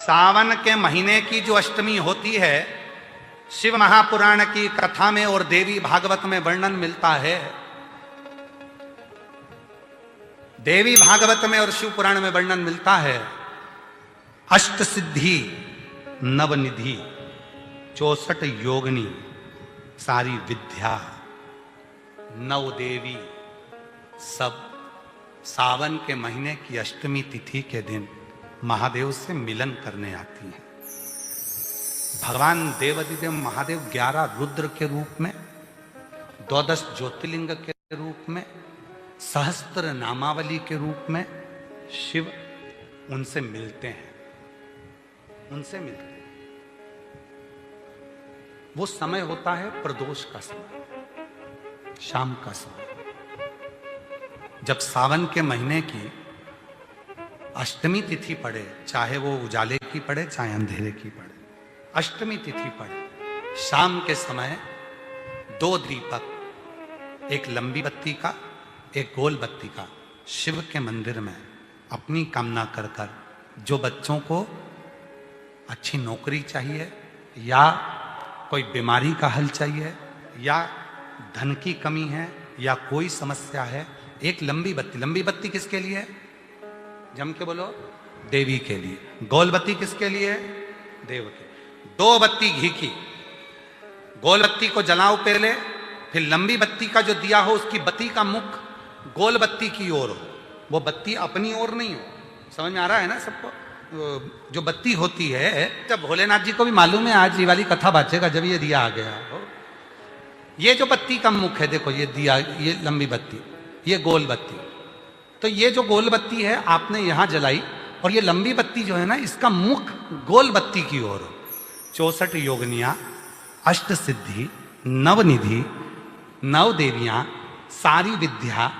सावन के महीने की जो अष्टमी होती है, शिव महापुराण की कथा में और देवी भागवत में वर्णन मिलता है। देवी भागवत में और शिव पुराण में वर्णन मिलता है, अष्ट सिद्धि नवनिधि 64 योगिनी सारी विद्या नव देवी सब सावन के महीने की अष्टमी तिथि के दिन महादेव से मिलन करने आती हैं। भगवान देवाधिदेव महादेव 11 रुद्र के रूप में, 12 ज्योतिर्लिंग के रूप में, सहस्त्र नामावली के रूप में शिव उनसे मिलते हैं, उनसे मिलते हैं। वो समय होता है प्रदोष का समय, शाम का समय। जब सावन के महीने की अष्टमी तिथि पड़े, चाहे वो उजाले की पड़े चाहे अंधेरे की पड़े, अष्टमी तिथि पड़े, शाम के समय 2 दीपक, एक लंबी बत्ती का एक गोल बत्ती का, शिव के मंदिर में अपनी कामना कर कर, जो बच्चों को अच्छी नौकरी चाहिए या कोई बीमारी का हल चाहिए या धन की कमी है या कोई समस्या है, एक लंबी बत्ती किसके लिए है? जम के बोलो, देवी के लिए। गोल बत्ती किसके लिए है? देव के। 2 बत्ती घी की, गोल बत्ती को जलाओ पहले, फिर लंबी बत्ती का जो दिया हो उसकी बत्ती का मुख गोल बत्ती की ओर हो, वो बत्ती अपनी ओर नहीं हो। समझ में आ रहा है ना सबको? जो बत्ती होती है, जब भोलेनाथ जी को भी मालूम है आज ये वाली कथा बाचेगा जब ये दिया आ गया हो। ये जो बत्ती का मुख है, देखो ये दिया, ये लंबी बत्ती, ये गोल बत्ती, तो ये जो गोल बत्ती है आपने यहां जलाई और ये लंबी बत्ती जो है ना, इसका मुख गोल बत्ती की ओर हो। 64 योगिनियां, अष्ट सिद्धि, नवनिधि, 9 देवियां, सारी विद्या।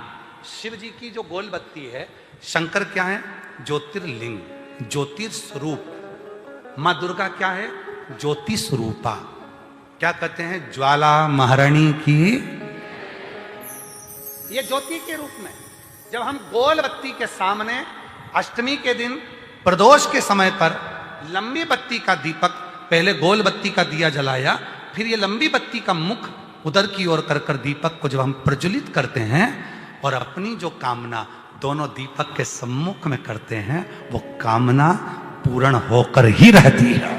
शिव जी की जो गोल बत्ती है, शंकर क्या है? ज्योतिर्लिंग, ज्योतिर्स्वरूप। मां दुर्गा क्या है? ज्योति स्वरूपा। क्या कहते हैं? ज्वाला महारानी की। ये ज्योति के रूप में जब हम गोल बत्ती के सामने अष्टमी के दिन प्रदोष के समय पर लंबी बत्ती का दीपक, पहले गोल बत्ती का दिया जलाया, फिर ये लंबी बत्ती का मुख उधर की ओर कर कर दीपक को जब हम प्रज्वलित करते हैं और अपनी जो कामना दोनों दीपक के सम्मुख में करते हैं, वो कामना पूर्ण होकर ही रहती है।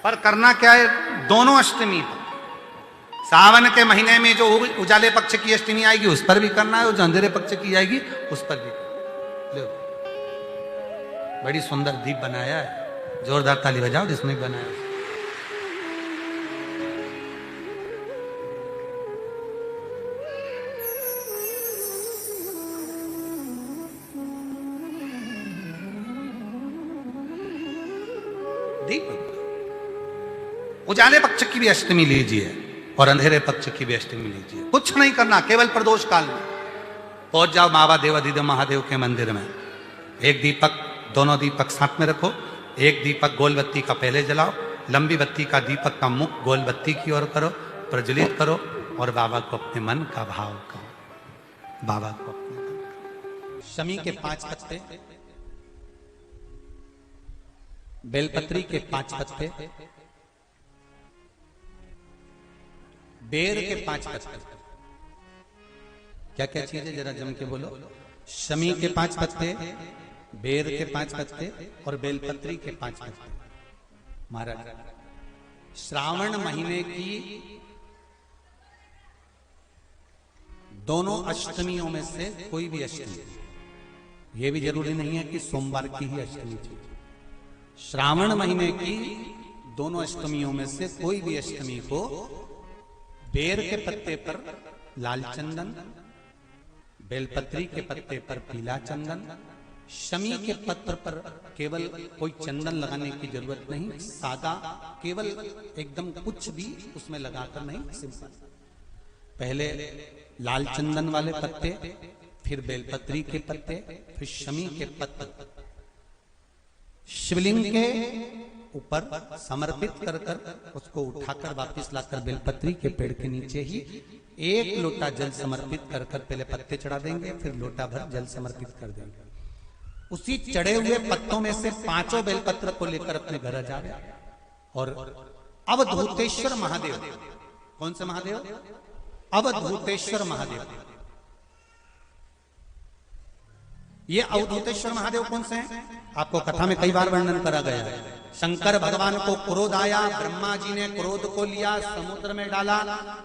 पर करना क्या है? दोनों अष्टमी पर, सावन के महीने में जो उजाले पक्ष की अष्टमी आएगी उस पर भी करना है, और जो अंधेरे पक्ष की आएगी उस पर भी करना है। बड़ी सुंदर दीप बनाया है, जोरदार ताली बजाओ जिसने बनाया। दीप उजाले पक्ष की भी अष्टमी लीजिए और अंधेरे पक्ष की भी अष्टमी लीजिए। कुछ नहीं करना, केवल प्रदोष काल में पहुंच जाओ बाबा देवाधिदेव महादेव के मंदिर में। एक दीपक, दोनों दीपक साथ में रखो। एक दीपक गोल बत्ती का पहले जलाओ, लंबी बत्ती का दीपक का मुख गोल बत्ती की ओर करो, प्रज्वलित करो और बाबा को अपने मन का भाव करो। बाबा को अपने मन का। शमी के 5 पत्ते, बेलपत्री के 5 पत्ते, बेर के 5 पत्ते। क्या क्या चीज है जरा जम के बोलो? शमी के 5 पत्ते, बेर के 5 पत्ते और बेलपत्री के 5 पत्ते। महाराज, श्रावण महीने की दोनों अष्टमियों में से कोई भी अष्टमी, यह भी जरूरी नहीं है कि सोमवार की ही अष्टमी थी। श्रावण महीने की दोनों अष्टमियों में से कोई भी अष्टमी को बेर के पत्ते पर लाल चंदन, बेलपत्री के पत्ते पर पीला चंदन, शमी के पत्र पर केवल कोई चंदन लगाने की जरूरत नहीं, सादा केवल एकदम कुछ भी उसमें लगाकर नहीं, सिंपल। पहले लाल चंदन वाले पत्ते, फिर बेलपत्री के पत्ते, फिर शमी के पत्ते शिवलिंग के ऊपर समर्पित कर कर उसको उठाकर वापस लाकर बेलपत्री के पेड़ के नीचे ही 1 लोटा जल समर्पित कर कर पहले पत्ते चढ़ा देंगे, फिर लोटा भर जल समर्पित कर देंगे। उसी चढ़े हुए पत्तों में से 5 बेलपत्र को लेकर अपने घर जा गया। और अवधूतेश्वर महादेव, कौन से महादेव? अवधूतेश्वर महादेव। ये अवधूतेश्वर महादेव कौन से हैं? आपको कथा में कई बार वर्णन करा गया है। शंकर भगवान को क्रोध आया, ब्रह्मा जी ने क्रोध को लिया, समुद्र में डाला।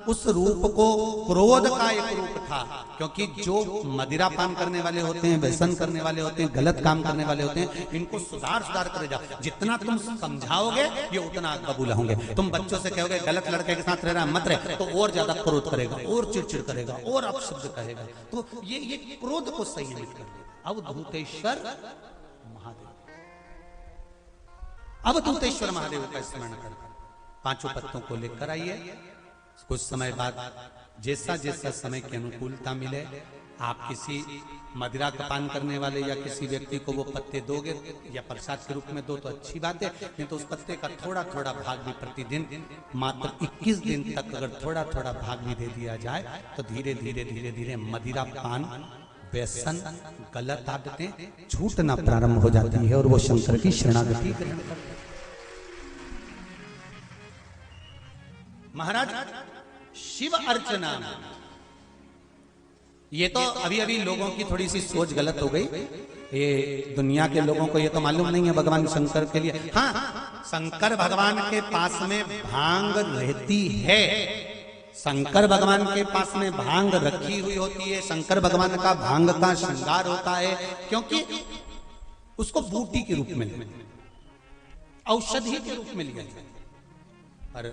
उस रूप को क्रोध का एक रूप था, क्योंकि जो मदिरा पान करने वाले होते हैं, व्यसन करने वाले होते हैं, गलत काम करने वाले होते हैं, इनको सुधार करे जाओ। जितना तुम समझाओगे ये उतना बबूला होंगे। तुम बच्चों से कहोगे गलत लड़के के साथ रहना मत रहे, तो और ज्यादा क्रोध करेगा, और चिड़चिड़ करेगा, और अपशब्द कहेगा। तो ये क्रोध को संयमित कर दे। अवधूतेश्वर महादेव, अवधूतेश्वर महादेव का स्मरण कर 5 पत्तों को लेकर आइए। कुछ समय बाद जैसा जैसा समय की अनुकूलता मिले, आप किसी मदिरा का पान करने वाले या किसी व्यक्ति को वो पत्ते दोगे या प्रसाद के रूप में दो तो अच्छी बात है, नहीं तो उस पत्ते का थोड़ा थोड़ा भाग भी प्रतिदिन मात्र 21 दिन तक अगर थोड़ा थोड़ा भाग भी दे दिया जाए तो धीरे धीरे धीरे धीरे मदिरा पान, व्यसन, गलत आदतें छूटना प्रारंभ हो जाती है और वो शंकर की शरणागति ग्रहण करते हैं। महाराज शिव अर्चना, ये तो अभी अभी लोगों की थोड़ी सी सोच गलत हो गई। ये दुनिया के लोगों को ये तो मालूम नहीं है भगवान शंकर के लिए, हाँ शंकर भगवान के पास में भांग रहती है, शंकर भगवान के पास में भांग रखी हुई होती है। शंकर भगवान का भांग का श्रृंगार होता है, क्योंकि उसको बूटी के रूप में, औषधि के रूप में लिया जाए। और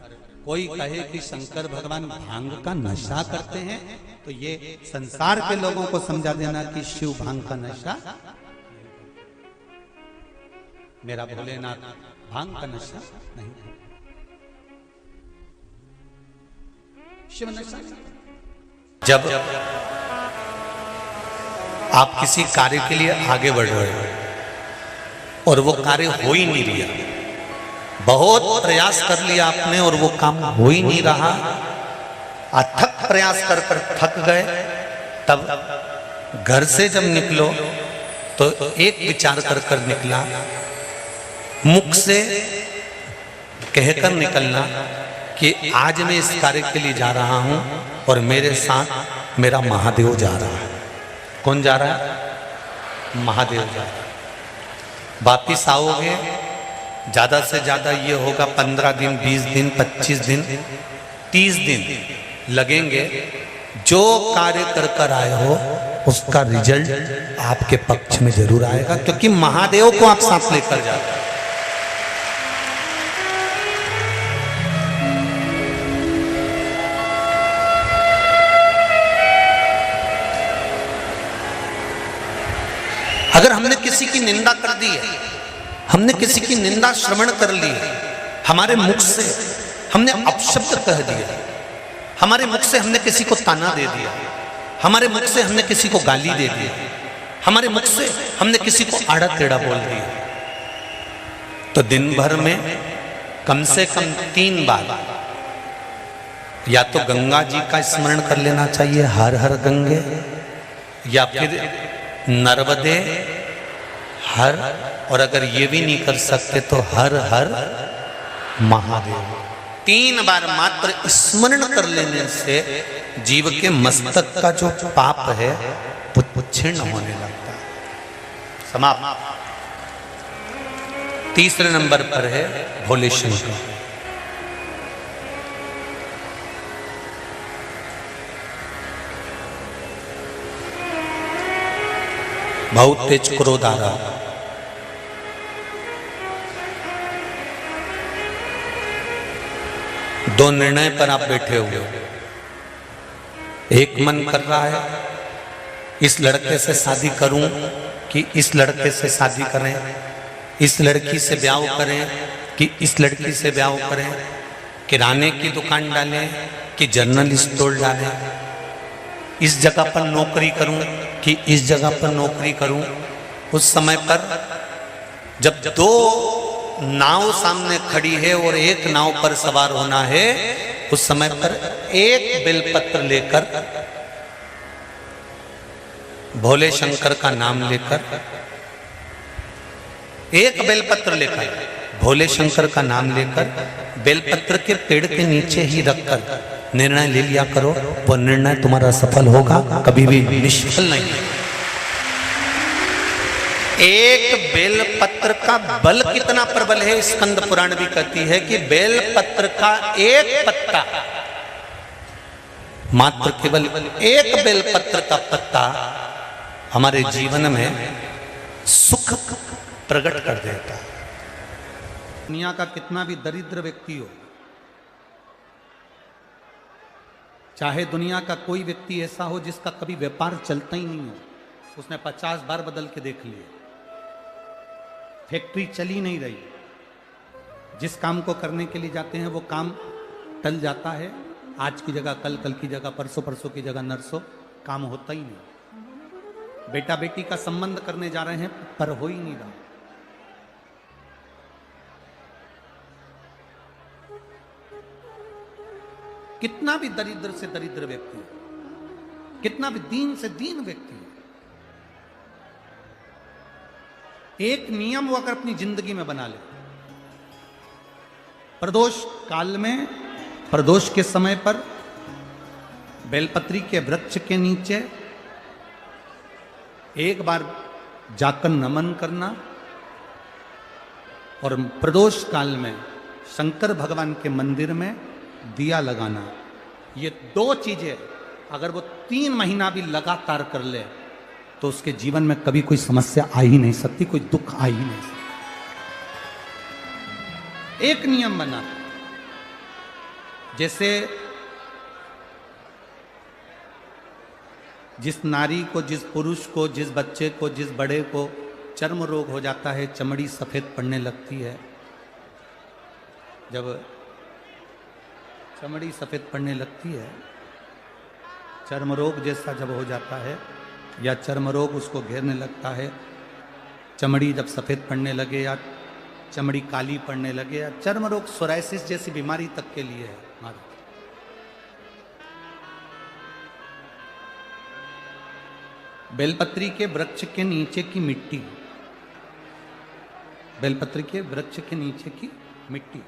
कोई कहे कि शंकर भगवान भांग का नशा करते हैं, तो ये संसार के लोगों को समझा देना कि शिव भांग का नशा, मेरा भोलेनाथ भांग का नशा नहीं है, शिव नशा। जब आप किसी कार्य के लिए आगे बढ़ रहे हो और वो कार्य हो ही नहीं रहा, बहुत प्रयास कर लिया आपने और वो काम हो ही नहीं रहा, अथक प्रयास कर कर थक गए, तब घर से जब निकलो तो एक विचार कर कर निकला, मुख से कहकर निकलना कि आज मैं इस कार्य के लिए जा रहा हूं और मेरे साथ मेरा महादेव जा रहा है। कौन जा रहा है? महादेव जा रहा है। वापिस आओगे, ज्यादा से ज्यादा ये होगा 15 दिन, 20 दिन, 25 दिन, 30 दिन लगेंगे। जो कार्य कर कर आए हो उसका रिजल्ट आपके पक्ष में जरूर आएगा, क्योंकि महादेव को आप साथ लेकर जाते हैं। अगर हमने किसी की निंदा कर दी है, हमने किसी की निंदा श्रवण कर ली है, हमारे मुख से हमने अपशब्द कह दिया, हमारे मुख से हमने किसी को ताना दे दिया, हमारे मुख से हमने किसी को गाली दे दी, हमारे मुख से हमने किसी को आड़ा टेढ़ा बोल दिया, तो दिन भर में कम से कम 3 बार या तो गंगा जी का स्मरण कर लेना चाहिए, हर हर गंगे, या फिर नर्मदे हर, और अगर ये भी नहीं कर सकते तो हर हर महादेव। 3 बार मात्र स्मरण कर लेने से जीव के मस्तक का जो पाप है वो क्षीण होने लगता है। समाप्त। तीसरे नंबर पर है भोले शंकर। बहुत तेज क्रोध आ रहा, दो निर्णय पर आप बैठे हुए हो। एक मन कर रहा है इस लड़के से शादी करूं कि इस लड़के से शादी करें, इस लड़की से ब्याह करें कि इस लड़की से ब्याह करें, किराने की दुकान डालें कि जनरल स्टोर डालें, इस जगह पर नौकरी करूं कि इस जगह पर नौकरी करूं। उस समय पर जब 2 नाव सामने खड़ी है और एक नाव पर सवार होना है, उस समय पर एक बेलपत्र लेकर भोले शंकर का नाम लेकर एक बेलपत्र लेकर, भोले शंकर का नाम लेकर बेलपत्र के पेड़ के नीचे ही रखकर निर्णय ले लिया करो, वो निर्णय तुम्हारा सफल होगा, कभी भी निष्फल नहीं। एक बेलपत्र का बल कितना प्रबल है, स्कंद पुराण भी कहती है कि बेलपत्र का एक पत्ता, मात्र केवल एक बेलपत्र का पत्ता हमारे जीवन में सुख प्रकट कर देता है। दुनिया का कितना भी दरिद्र व्यक्ति हो, चाहे दुनिया का कोई व्यक्ति ऐसा हो जिसका कभी व्यापार चलता ही नहीं हो, उसने 50 बार बदल के देख लिए, फैक्ट्री चली नहीं रही, जिस काम को करने के लिए जाते हैं वो काम टल जाता है, आज की जगह कल, कल की जगह परसों, परसों की जगह नरसों, काम होता ही नहीं। बेटा बेटी का संबंध करने जा रहे हैं पर हो ही नहीं रहा। कितना भी दरिद्र से दरिद्र व्यक्ति, कितना भी दीन से दीन व्यक्ति, एक नियम वो अगर अपनी जिंदगी में बना ले, प्रदोष काल में, प्रदोष के समय पर बेलपत्री के वृक्ष के नीचे एक बार जाकर नमन करना और प्रदोष काल में शंकर भगवान के मंदिर में दिया लगाना, ये दो चीजें अगर वो 3 महीना भी लगातार कर ले तो उसके जीवन में कभी कोई समस्या आ ही नहीं सकती, कोई दुख आ ही नहीं सकता। एक नियम बना, जैसे जिस नारी को, जिस पुरुष को, जिस बच्चे को, जिस बड़े को चर्म रोग हो जाता है, चमड़ी सफेद पड़ने लगती है, जब चमड़ी सफेद पड़ने लगती है, चर्म रोग जैसा जब हो जाता है या चर्म रोग उसको घेरने लगता है, चमड़ी जब सफेद पड़ने लगे या चमड़ी काली पड़ने लगे या चर्म रोग सोराइसिस जैसी बीमारी तक के लिए है हमारा, बेलपत्री के वृक्ष के नीचे की मिट्टी, बेलपत्री के वृक्ष के नीचे की मिट्टी,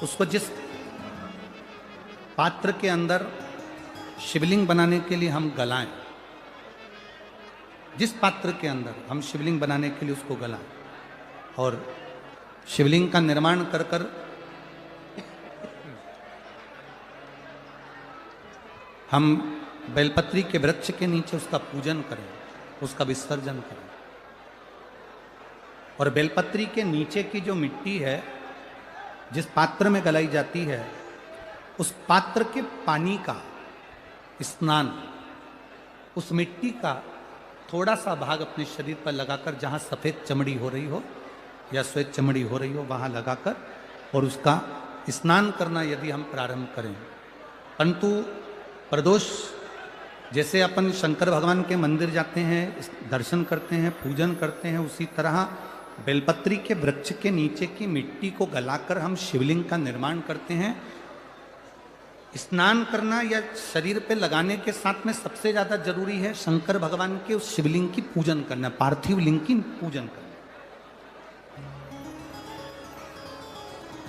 उसको जिस पात्र के अंदर शिवलिंग बनाने के लिए हम गलाएं, जिस पात्र के अंदर हम शिवलिंग बनाने के लिए उसको गलाएं और शिवलिंग का निर्माण कर कर हम बेलपत्री के वृक्ष के नीचे उसका पूजन करें, उसका विसर्जन करें। और बेलपत्री के नीचे की जो मिट्टी है, जिस पात्र में गलाई जाती है, उस पात्र के पानी का स्नान, उस मिट्टी का थोड़ा सा भाग अपने शरीर पर लगाकर, जहाँ सफ़ेद चमड़ी हो रही हो या श्वेत चमड़ी हो रही हो वहाँ लगाकर और उसका स्नान करना यदि हम प्रारंभ करें। परंतु प्रदोष जैसे अपन शंकर भगवान के मंदिर जाते हैं, दर्शन करते हैं, पूजन करते हैं, उसी तरह बेलपत्री के वृक्ष के नीचे की मिट्टी को गलाकर हम शिवलिंग का निर्माण करते हैं। स्नान करना या शरीर पे लगाने के साथ में सबसे ज्यादा जरूरी है शंकर भगवान के उस शिवलिंग की पूजन करना, पार्थिव लिंग की पूजन करना।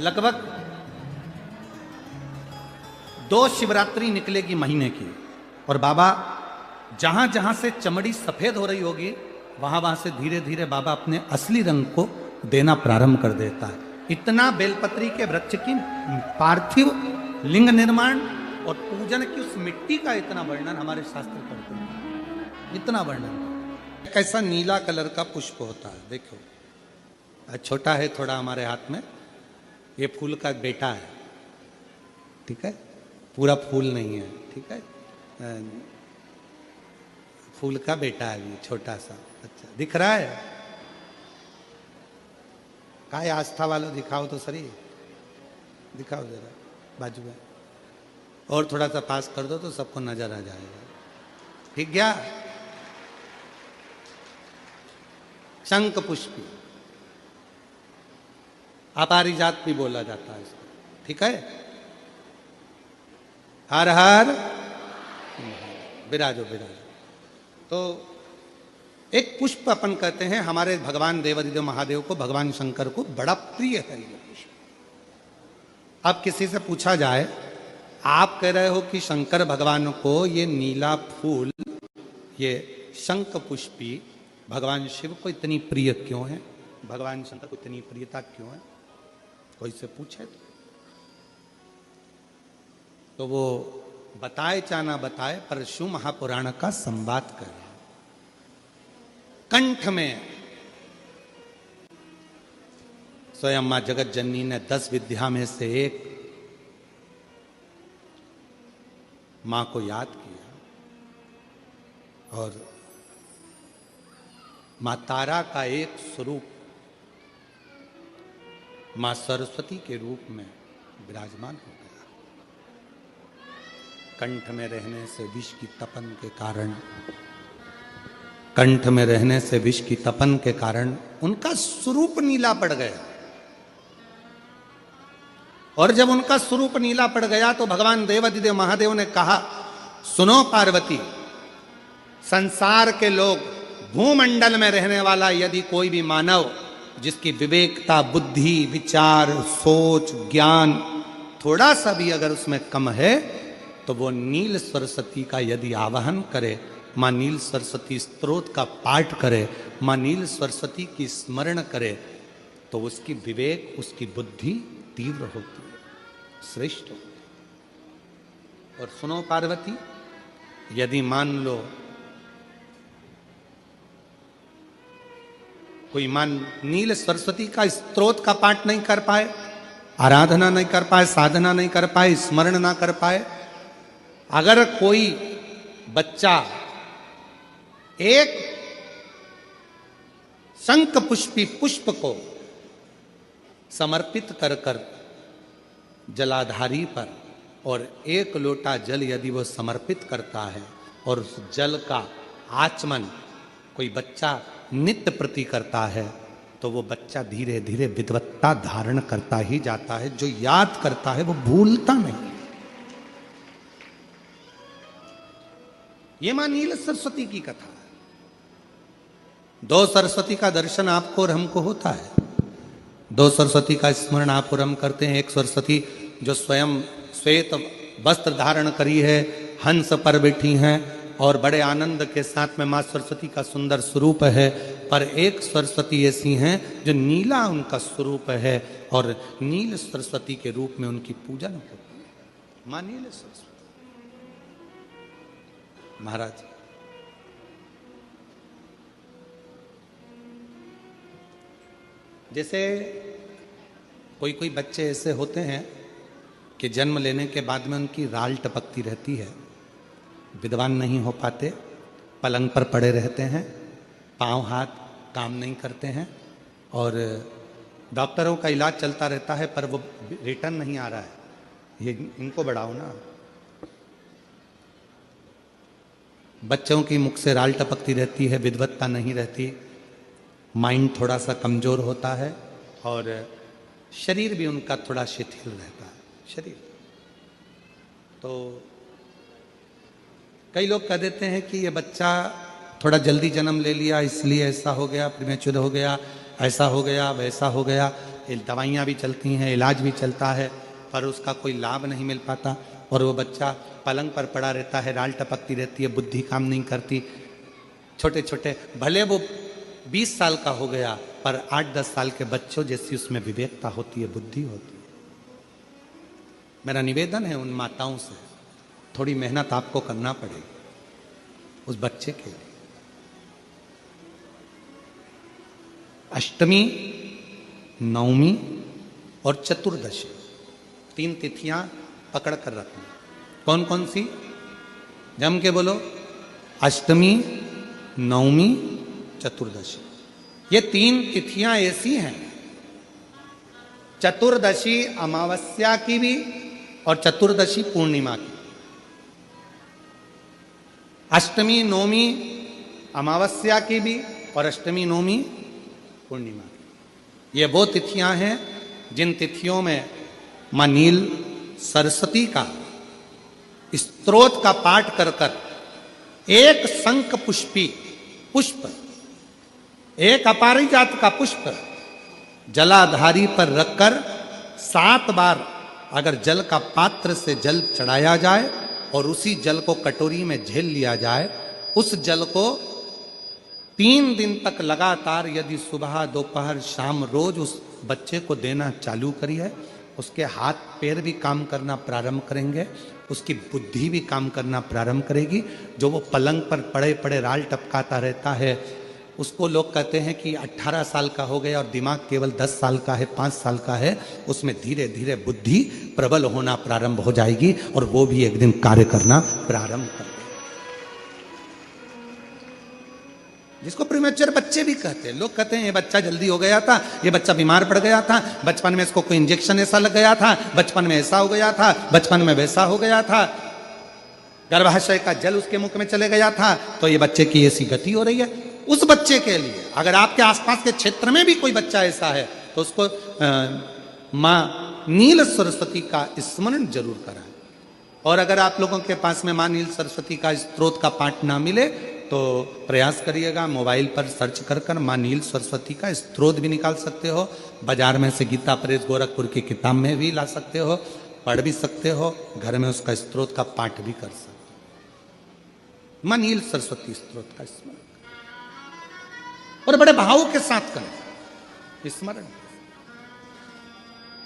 लगभग 2 शिवरात्रि निकलेगी महीने की और बाबा जहां जहां से चमड़ी सफेद हो रही होगी वहां वहां से धीरे धीरे बाबा अपने असली रंग को देना प्रारंभ कर देता है। इतना बेलपत्री के वृक्ष की पार्थिव लिंग निर्माण और पूजन की उस मिट्टी का इतना वर्णन हमारे शास्त्र करते हैं, इतना वर्णन। कैसा नीला कलर का पुष्प होता है, देखो छोटा है थोड़ा हमारे हाथ में, ये फूल का बेटा है, ठीक है, पूरा फूल नहीं है, ठीक है, फूल का बेटा है ये छोटा सा। अच्छा दिख रहा है, काय आस्था वालों दिखाओ तो सही, दिखाओ जरा बाजू में, और थोड़ा सा पास कर दो तो सबको नजर आ जाएगा। ठीक गया, शंख पुष्पी, अपारिजात भी बोला जाता है इसको, ठीक है। हर हर विराजो विराजो। तो एक पुष्प अपन कहते हैं, हमारे भगवान देवादिदेव महादेव को, भगवान शंकर को बड़ा प्रिय है ये पुष्प। अब किसी से पूछा जाए, आप कह रहे हो कि शंकर भगवान को ये नीला फूल, ये शंख पुष्पी भगवान शिव को इतनी प्रिय क्यों है, भगवान शंकर को इतनी प्रियता क्यों है, कोई से पूछे तो वो बताए चाहे ना बताए, पर शिव महापुराण का संवाद करे। कंठ में स्वयं मां जगत जननी ने 10 विद्या में से एक मां को याद किया, और मां तारा का एक स्वरूप मां सरस्वती के रूप में विराजमान हो गया। कंठ में रहने से विष की तपन के कारण, कंठ में रहने से विष की तपन के कारण उनका स्वरूप नीला पड़ गया। और जब उनका स्वरूप नीला पड़ गया तो भगवान देवादिदेव महादेव ने कहा, सुनो पार्वती, संसार के लोग, भूमंडल में रहने वाला यदि कोई भी मानव जिसकी विवेकता, बुद्धि, विचार, सोच, ज्ञान थोड़ा सा भी अगर उसमें कम है, तो वो नील सरस्वती का यदि आवाहन करे, मां नील सरस्वती स्तोत्र का पाठ करे, मां नील सरस्वती की स्मरण करे, तो उसकी विवेक, उसकी बुद्धि तीव्र होती है, श्रेष्ठ होती है। और सुनो पार्वती, यदि मान लो कोई नील सरस्वती का स्तोत्र का पाठ नहीं कर पाए, आराधना नहीं कर पाए, साधना नहीं कर पाए, स्मरण ना कर पाए, अगर कोई बच्चा एक शंख पुष्पी पुष्प को समर्पित कर कर जलाधारी पर, और 1 लोटा जल यदि वो समर्पित करता है, और उस जल का आचमन कोई बच्चा नित्य प्रति करता है, तो वो बच्चा धीरे धीरे विद्वत्ता धारण करता ही जाता है। जो याद करता है वो भूलता नहीं। ये मां नील सरस्वती की कथा है। 2 सरस्वती का दर्शन आपको और हमको होता है, 2 सरस्वती का स्मरण आप और हम करते हैं। एक सरस्वती जो स्वयं श्वेत वस्त्र धारण करी है, हंस पर बैठी हैं, और बड़े आनंद के साथ में मां सरस्वती का सुंदर स्वरूप है। पर एक सरस्वती ऐसी हैं जो नीला उनका स्वरूप है, और नील सरस्वती के रूप में उनकी पूजन होती है। मां नील सरस्वती। महाराज, जैसे कोई बच्चे ऐसे होते हैं कि जन्म लेने के बाद में उनकी राल टपकती रहती है, विद्वान नहीं हो पाते, पलंग पर पड़े रहते हैं, पांव हाथ काम नहीं करते हैं, और डॉक्टरों का इलाज चलता रहता है, पर वो रिटर्न नहीं आ रहा है। ये इनको बढ़ाओ ना। बच्चों की मुख से राल टपकती रहती है, विद्वत्ता नहीं रहती, माइंड थोड़ा सा कमजोर होता है, और शरीर भी उनका थोड़ा शिथिल रहता है। शरीर तो कई लोग कह देते हैं कि ये बच्चा थोड़ा जल्दी जन्म ले लिया, इसलिए ऐसा हो गया, प्रीमेच्योर हो गया, ऐसा हो गया, वैसा हो गया। दवाइयाँ भी चलती हैं, इलाज भी चलता है, पर उसका कोई लाभ नहीं मिल पाता, और वो बच्चा पलंग पर पड़ा रहता है, राल टपकती रहती है, बुद्धि काम नहीं करती। छोटे छोटे, भले वो 20 साल का हो गया, पर 8-10 साल के बच्चों जैसी उसमें विवेकता होती है, बुद्धि होती है। मेरा निवेदन है उन माताओं से, थोड़ी मेहनत आपको करना पड़ेगी उस बच्चे के लिए। अष्टमी, नवमी और चतुर्दशी 3 तिथियां पकड़ कर रखना। कौन कौन सी? जम के बोलो। अष्टमी, नवमी, चतुर्दशी। ये 3 तिथियां ऐसी हैं, चतुर्दशी अमावस्या की भी और चतुर्दशी पूर्णिमा की। अष्टमी नवमी अमावस्या की भी और अष्टमी नवमी पूर्णिमा की। ये वो तिथियां हैं जिन तिथियों में मां नील सरस्वती का स्तोत्र का पाठ कर कर एक शंख पुष्पी पुष्प एक अपारिजात का पुष्प जलाधारी पर रखकर 7 बार अगर जल का पात्र से जल चढ़ाया जाए और उसी जल को कटोरी में झेल लिया जाए, उस जल को 3 दिन तक लगातार यदि सुबह दोपहर शाम रोज उस बच्चे को देना चालू करिए, उसके हाथ पैर भी काम करना प्रारंभ करेंगे, उसकी बुद्धि भी काम करना प्रारंभ करेगी। जो वो पलंग पर पड़े पड़े राल टपकाता रहता है, उसको लोग कहते हैं कि 18 साल का हो गया और दिमाग केवल 10 साल का है, 5 साल का है, उसमें धीरे धीरे बुद्धि प्रबल होना प्रारंभ हो जाएगी और वो भी एक दिन कार्य करना प्रारंभ कर देगा। जिसको प्रीमेच्योर बच्चे भी कहते हैं। लोग कहते हैं ये बच्चा जल्दी हो गया था, ये बच्चा बीमार पड़ गया था, बचपन में इसको कोई इंजेक्शन ऐसा लग गया था, बचपन में ऐसा हो गया था, बचपन में वैसा हो गया था, गर्भाशय का जल उसके मुख में चले गया था, तो ये बच्चे की ऐसी गति हो रही है। उस बच्चे के लिए अगर आपके आसपास के क्षेत्र में भी कोई बच्चा ऐसा है तो उसको माँ नील सरस्वती का स्मरण जरूर कराएं। और अगर आप लोगों के पास में माँ नील सरस्वती का स्त्रोत का पाठ ना मिले तो प्रयास करिएगा, मोबाइल पर सर्च कर माँ नील सरस्वती का स्त्रोत भी निकाल सकते हो। बाजार में से गीता प्रेस गोरखपुर की किताब में भी ला सकते हो, पढ़ भी सकते हो, घर में उसका स्त्रोत का पाठ भी कर सकते हो। माँ नील सरस्वती स्त्रोत का स्मरण और बड़े भाव के साथ करें स्मरण।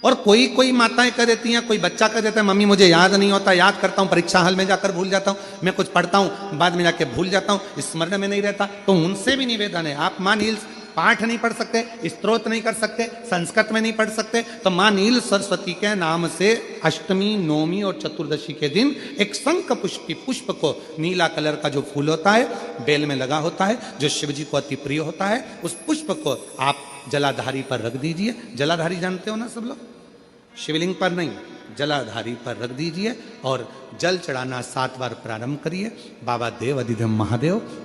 और कोई कोई माताएं कह देती हैं, कोई बच्चा कह देता है मम्मी मुझे याद नहीं होता, याद करता हूं परीक्षा हॉल में जाकर भूल जाता हूं, मैं कुछ पढ़ता हूं बाद में जाके भूल जाता हूं, स्मरण में नहीं रहता। तो उनसे भी निवेदन है, आप माँ नील पाठ नहीं पढ़ सकते, स्तोत्र नहीं कर सकते, संस्कृत में नहीं पढ़ सकते, तो माँ नील सरस्वती के नाम से अष्टमी, नवमी और चतुर्दशी के दिन एक शंख पुष्पी पुष्प को, नीला कलर का जो फूल होता है बेल में लगा होता है, जो शिव जी को अति प्रिय होता है, उस पुष्प को आप जलाधारी पर रख दीजिए। जलाधारी जानते हो ना सब लोग, शिवलिंग पर नहीं, जलाधारी पर रख दीजिए और जल चढ़ाना 7 बार प्रारंभ करिए। बाबा देव अधिदेव महादेव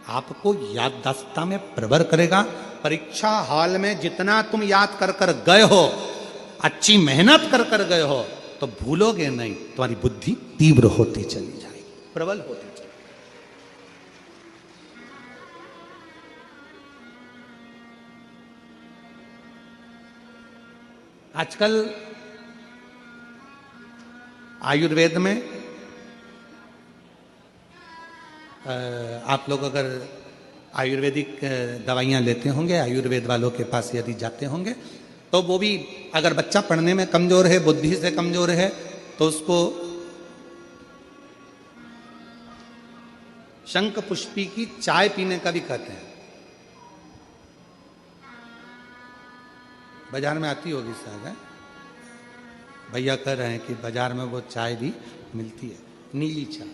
आपको याददाश्तता में प्रवर करेगा। परीक्षा हॉल में जितना तुम याद कर कर गए हो, अच्छी मेहनत कर कर गए हो, तो भूलोगे नहीं, तुम्हारी बुद्धि तीव्र होती चली जाएगी, प्रबल होती चली। आजकल आयुर्वेद में आप लोग अगर आयुर्वेदिक दवाइयाँ लेते होंगे, आयुर्वेद वालों के पास यदि जाते होंगे, तो वो भी अगर बच्चा पढ़ने में कमजोर है, बुद्धि से कमजोर है, तो उसको शंख पुष्पी की चाय पीने का भी कहते हैं। बाजार में आती होगी शायद, भैया कह रहे हैं कि बाजार में वो चाय भी मिलती है, नीली चाय।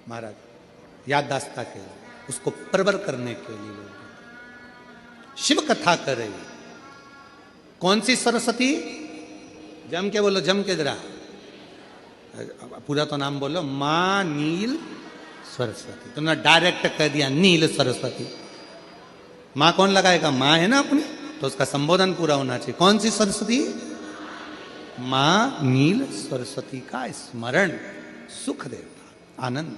महाराज याददाश्त के लिए, उसको प्रबल करने के लिए लोग शिव कथा कर रहे हैं। कौन सी सरस्वती? जम के बोलो, जम के जरा, पूरा तो नाम बोलो, माँ नील सरस्वती। तुमने डायरेक्ट कह दिया नील सरस्वती। माँ कौन लगाएगा? माँ है ना अपनी, तो उसका संबोधन पूरा होना चाहिए। कौन सी सरस्वती? माँ नील सरस्वती का स्मरण सुख देता, आनंद।